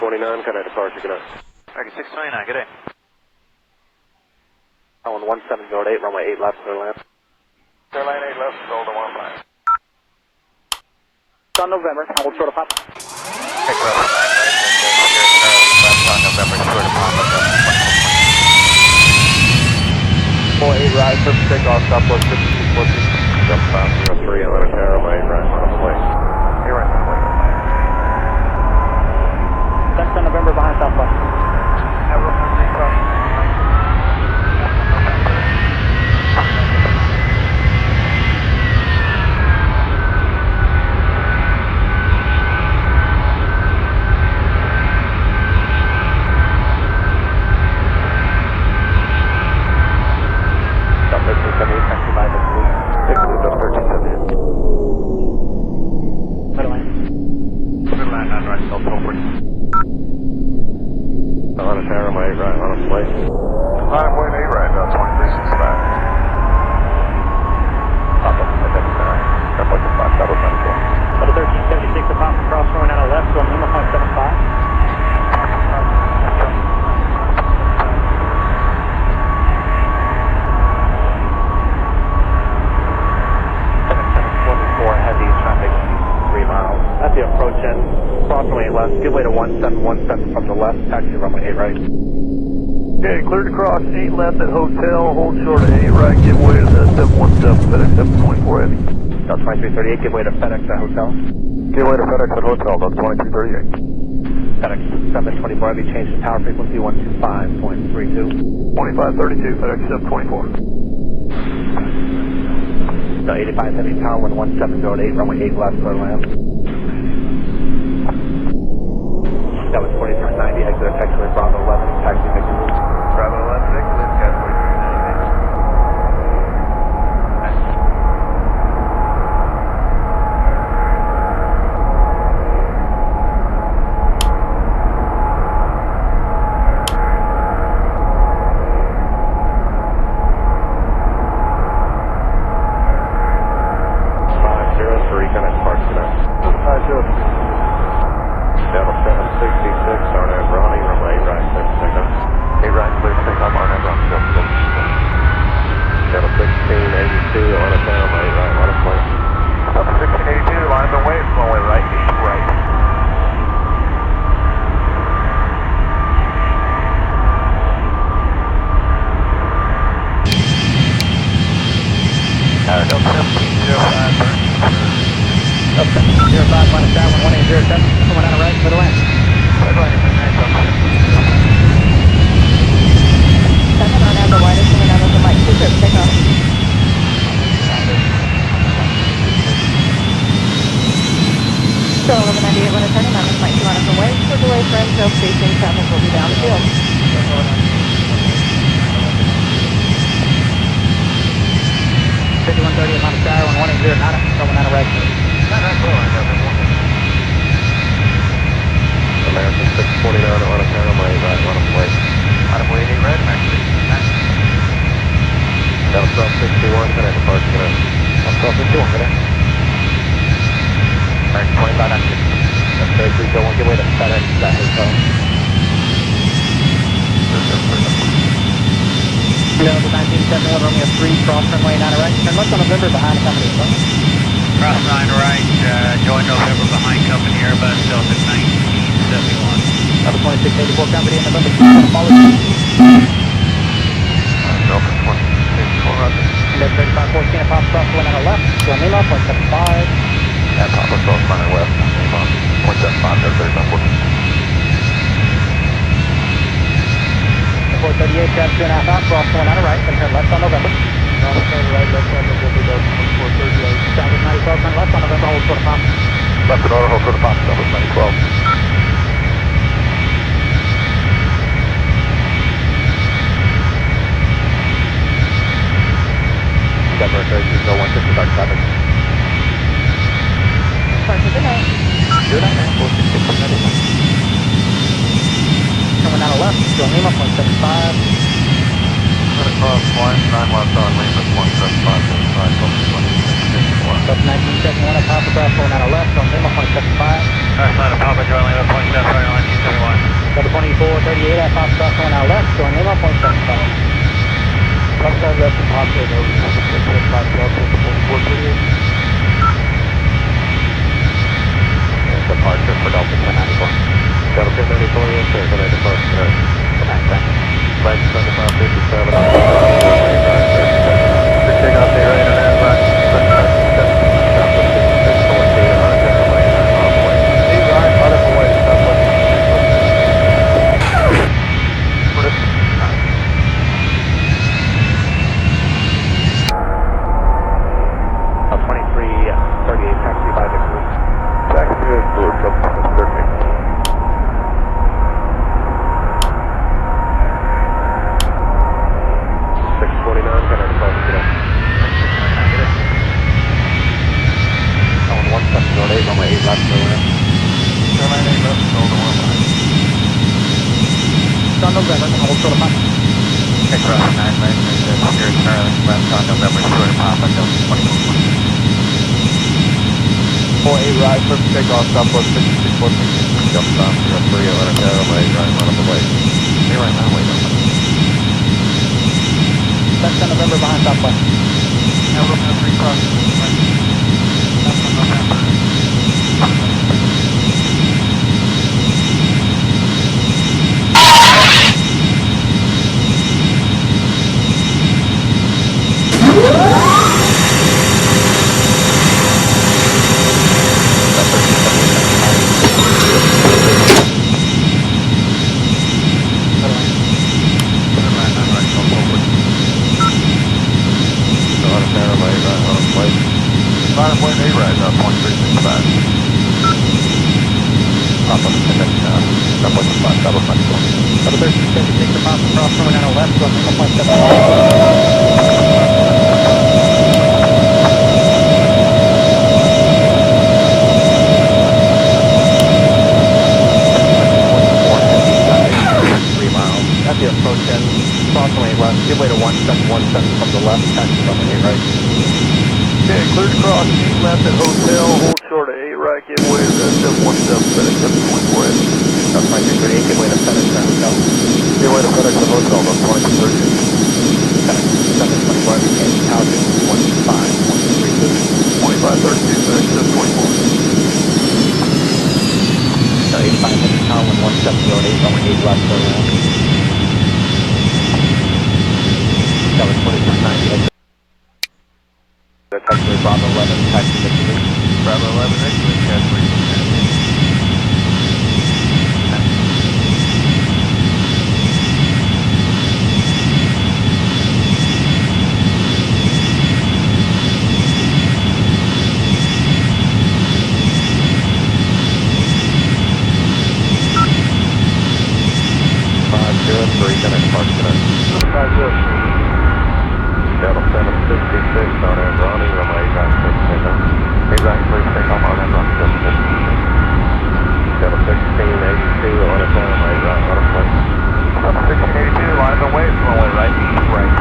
629, kind of departure, good night. American 629, good day. On 1708, runway 8 left, clear land. Airline 8 left, hold on 15. It's on November, hold short of pop. Take off 9 right, left on November, short of pop. 48 rise, surface takeoff, Southwest 5614. Jump 503, Atlanta Tower, right, on the way. Hey, right, on the way. Next on November, behind Southwest. Atlanta Tower, right, on its way. I'm waiting 8 right now, 2365. Pop up, airport to 5, double 24. Level 1376, the pop across runway 9 left, going Lima, 0.75. Heavy traffic, 3 miles. At the approach end, cross runway 8 left, give way to 1717 from the left, taxi runway 8 right. Okay, cleared across 8 left at hotel, hold short of 8 right, give way to the 717, FedEx 724 heavy. That's 2338, give way to FedEx at hotel. Give way to FedEx at hotel, that's 2338. FedEx 724 heavy, change to tower frequency 125.32. 2532, FedEx 724. The 85 heavy tower, 1708, runway 8 left, clear land. That was 4690, exit at taxiway Bravo 11, taxi Victor. Privado 11, exit, got 4390. Delta 766, Aeronave Ronnie, runway 8 right, clear for takeoff. 8 right, clear for takeoff, Aeronave Ronnie, Delta 766. Delta 1682, Atlanta Tower, 8 right, on its way. Delta 1682, line the way, runway right, 8 right. Delta 1705, turn east. Delta 1705, minus down, 1807, coming out of right, clear to land. Red line, nice, Delta 1705. Second on out the widest, coming out of the mic, clear to take off. So 1198, when it's turning, I'm going to mic 2 on the way, clear away for infield, facing traffic will be down the field. 5130, Atlanta Tower, 1809, coming out of right. American 629, Atlanta Tower, 8 right, on its way. Bottom way 8 right, American 629. Delta 1261, kind of departure, good night. Delta 1261, good day. American 2596. That's 3301, give way to FedEx, that hotel. Delta 1971, Romeo 3, cross runway 9 right, turn left on November, behind the company, sir. Cross 9 right, join November behind company Airbus, Delta 1971. Delta 2684, company in November, apologies. Delta 2684, roger. And then 3514, a pop cross runway 9 left, going Lima, 0.75. At Papa Cross 9 west, Lima, 0.75, Delta 3514. 438, grab 2.5 out, cross going out of right, then turn left on November. Cross 9 right, left on November, Delta 2438. Southwest 9012, turn left on November, hold short of pop. Left and order, hold for the Papa, Southwest 9012. Denver 3301, disregard traffic. Departure, good night. Good night, man. 4660, ready. Coming out of left, going Lima, 0.75. Going across line 9 left on Lima, 0.75, 25, Delta 1971, a pop across going out of left, going Lima, 0.75. Cross 9 Papa, join Lima, 0.75, 1971. 38 at Foxtrot going out left, showing Lima, 0.75. Left side left and Papa Nova, 675 Delta, 4438. And departure for Delta 1094. Delta 1094, yes sir, can I depart? Good night. Good night, thanks. Flight 7557 on runway right, 30 seconds. Big takeoff, A-right on Airline, 7557. Southwest 6614 on runway right, on the way. A-right, on the way, Southwest 6614. For this. Now 2338, taxi by Victory. Taxi to Fluid, Delta 13. 629, can I depart? Good night. 1708, runway 8 left, Berlin. Airline 8 left, Delta 1 line. John November, and hold short of Papa. Cross 9 right, here is Charlie, left on November, short of Papa, Delta 2420. 48 right, first takeoff, Southwest 6614. Delta Oscar 3 on runway right, on the way. A-right, runway, Delta. That's 10 November behind Southwest. Now we're going to 3 cross, right. That's on November. Bottom point A-right, 0.365. Papa, and then Southwest 5, double flexible. Double 13, take the Papa, cross runway 9 left, going Lima, 0.75. At the approach end, approximately left, give way to 1717 from the left, taxi runway 8 right. Okay, cleared to cross, 8 left at hotel, hold short of 8 right, give way to the 717, FedEx 724. That's my 238, give way to FedEx hotel. Give way to FedEx at hotel, that's 2238. FedEx 724, became altitude 15.32. 2532, FedEx 724. So 85 minutes now, 1708, runway 8 left, Berlin. That was 2390. Taxi Bravo 11, taxi Victory. Bravo 11, Victory, cash 503, can I depart? Good night. 503. Delta 766 on Aeronave, runway right, 6 A-right, please take off on Airline, Delta 766. Delta 1682 on runway right, on the way. Delta 1682, line of way, runway right, east right.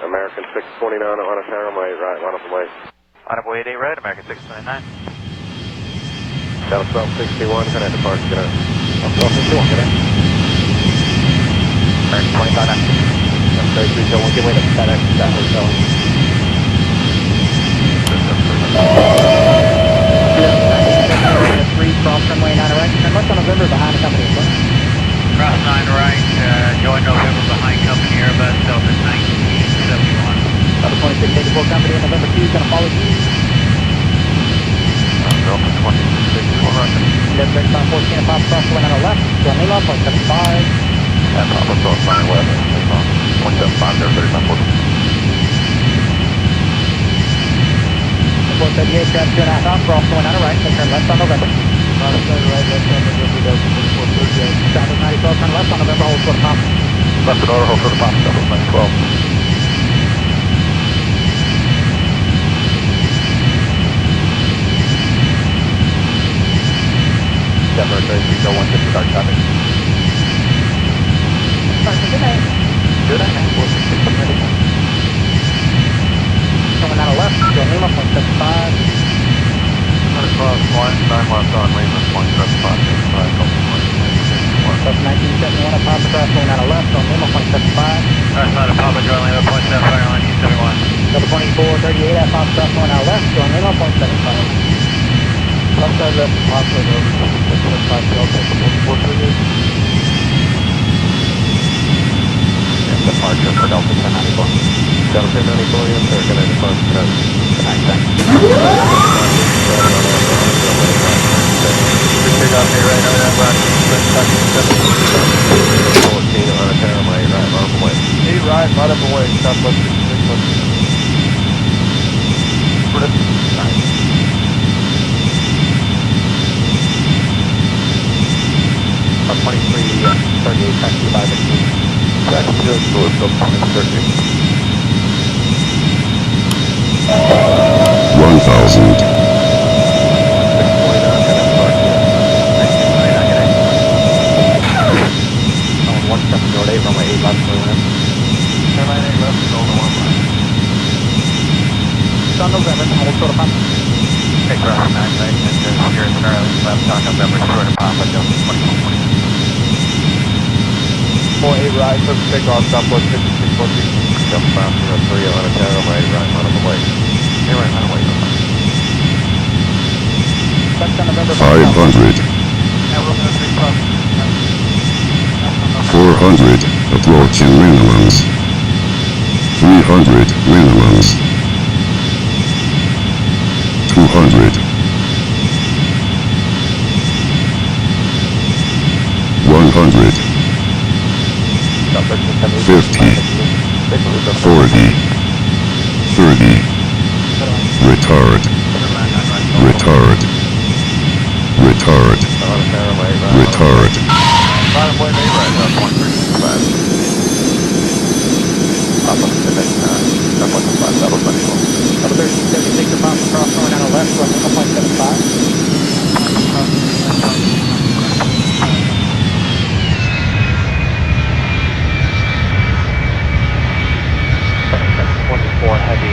American 629 on runway right, on the way. On of way 8 right, American 629. Delta 1261, can I depart? Good night. 1261, good night. American 25 now. 33, so we'll give way to FedEx, that hotel. 3, cross runway 9 right, and what's on November behind the company? Cross 9 right, join November behind company Airbus, Delta 1971. Delta 2684 company in November 2, gonna follow you. Delta 2664, roger. Left 14 and Papa Cross wind on the left, John Lima, 0.75. And Papa Cross 9 West, Lima, 0.75, there, 3514. 438, turn 2.5 out, cross wind on the right, turn left on November. Right, left on November, Delta 2438. Southwest 9012, turn left on November, hold short of Papa. Left and order, hold short of Papa, Southwest 9012. Denver, 3301, disregard traffic. Good night. Good night, man. 466, ready. Coming out of left, John Lima, 0.75. Right across, line 9 left on Lima, 0.75, disregard, Delta 2661. Left 1971 at Papa Cross wind on the left, John Lima, 0.75. Outside of Papa, John Lima, 0.75, Airline 271. Double 2438 at Papa Cross wind on the left, John Lima, 0.75. Left side left, Papa, over 675, Delta 2438. And departure for Delta 1094. Delta 1094, yes, sir. Good night, depart today. Good night, thanks. Take off here right now, that rock, 14 on a tower, my right, on the way. 8 right up away, Southwest 66. British. Alright. Up 2338, taxi 518. Back to the door, still 2013. 1000. 1708, runway 8 left, Milán. 1098 left, Golden 1 line. On November, hold short of Papa. Take cross 9 right, engine, here in Charlie, left on November, short of Papa, Delta 2420. 48 right, quick take off, Southwest 5614. Delta 503 on a tower, my right, on the way. Here right, on the way, no problem. Left on November, 500. And we're going to 3 cross. 400. Approaching Netherlands. 300. Netherlands. 200. 100. 50. 40. 30. Retard. Retard. Retard. On a tower, my right. Retard. Bottom point, A right, down 135. Papa, and then, that 1.5, that was 94. Double 1376 at Papa Cross wind on the left, John Lima, 0.75. 24 heavy,